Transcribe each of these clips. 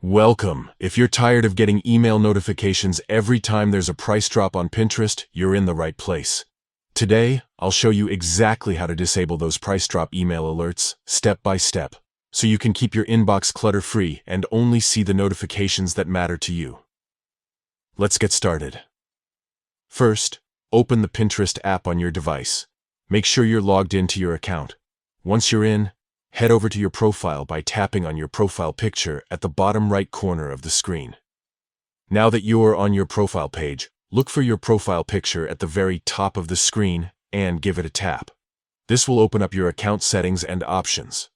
Welcome. If you're tired of getting email notifications every time there's a price drop on Pinterest, you're in the right place. Today, I'll show you exactly how to disable those price drop email alerts, step by step, so you can keep your inbox clutter-free and only see the notifications that matter to you. Let's get started. First, open the Pinterest app on your device. Make sure you're logged into your account. Once you're in, head over to your profile by tapping on your profile picture at the bottom right corner of the screen. Now that you are on your profile page, look for your profile picture at the very top of the screen and give it a tap. This will open up your account settings and options.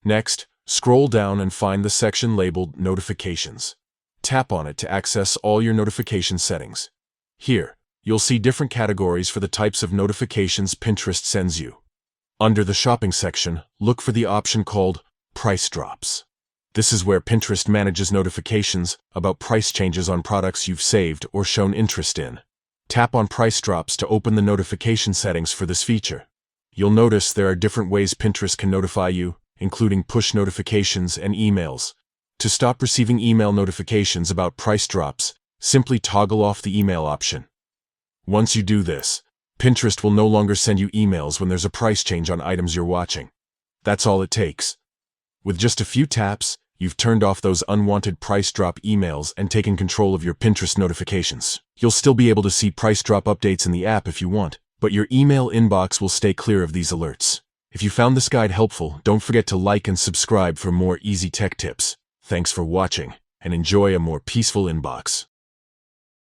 Next, scroll down and find the section labeled Notifications. Tap on it to access all your notification settings. Here, you'll see different categories for the types of notifications Pinterest sends you. Under the shopping section, look for the option called Price Drops. This is where Pinterest manages notifications about price changes on products you've saved or shown interest in. Tap on Price Drops to open the notification settings for this feature. You'll notice there are different ways Pinterest can notify you, including push notifications and emails. To stop receiving email notifications about price drops, simply toggle off the email option. Once you do this, Pinterest will no longer send you emails when there's a price change on items you're watching. That's all it takes. With just a few taps, you've turned off those unwanted price drop emails and taken control of your Pinterest notifications. You'll still be able to see price drop updates in the app if you want, but your email inbox will stay clear of these alerts. If you found this guide helpful, don't forget to like and subscribe for more easy tech tips. Thanks for watching, and enjoy a more peaceful inbox.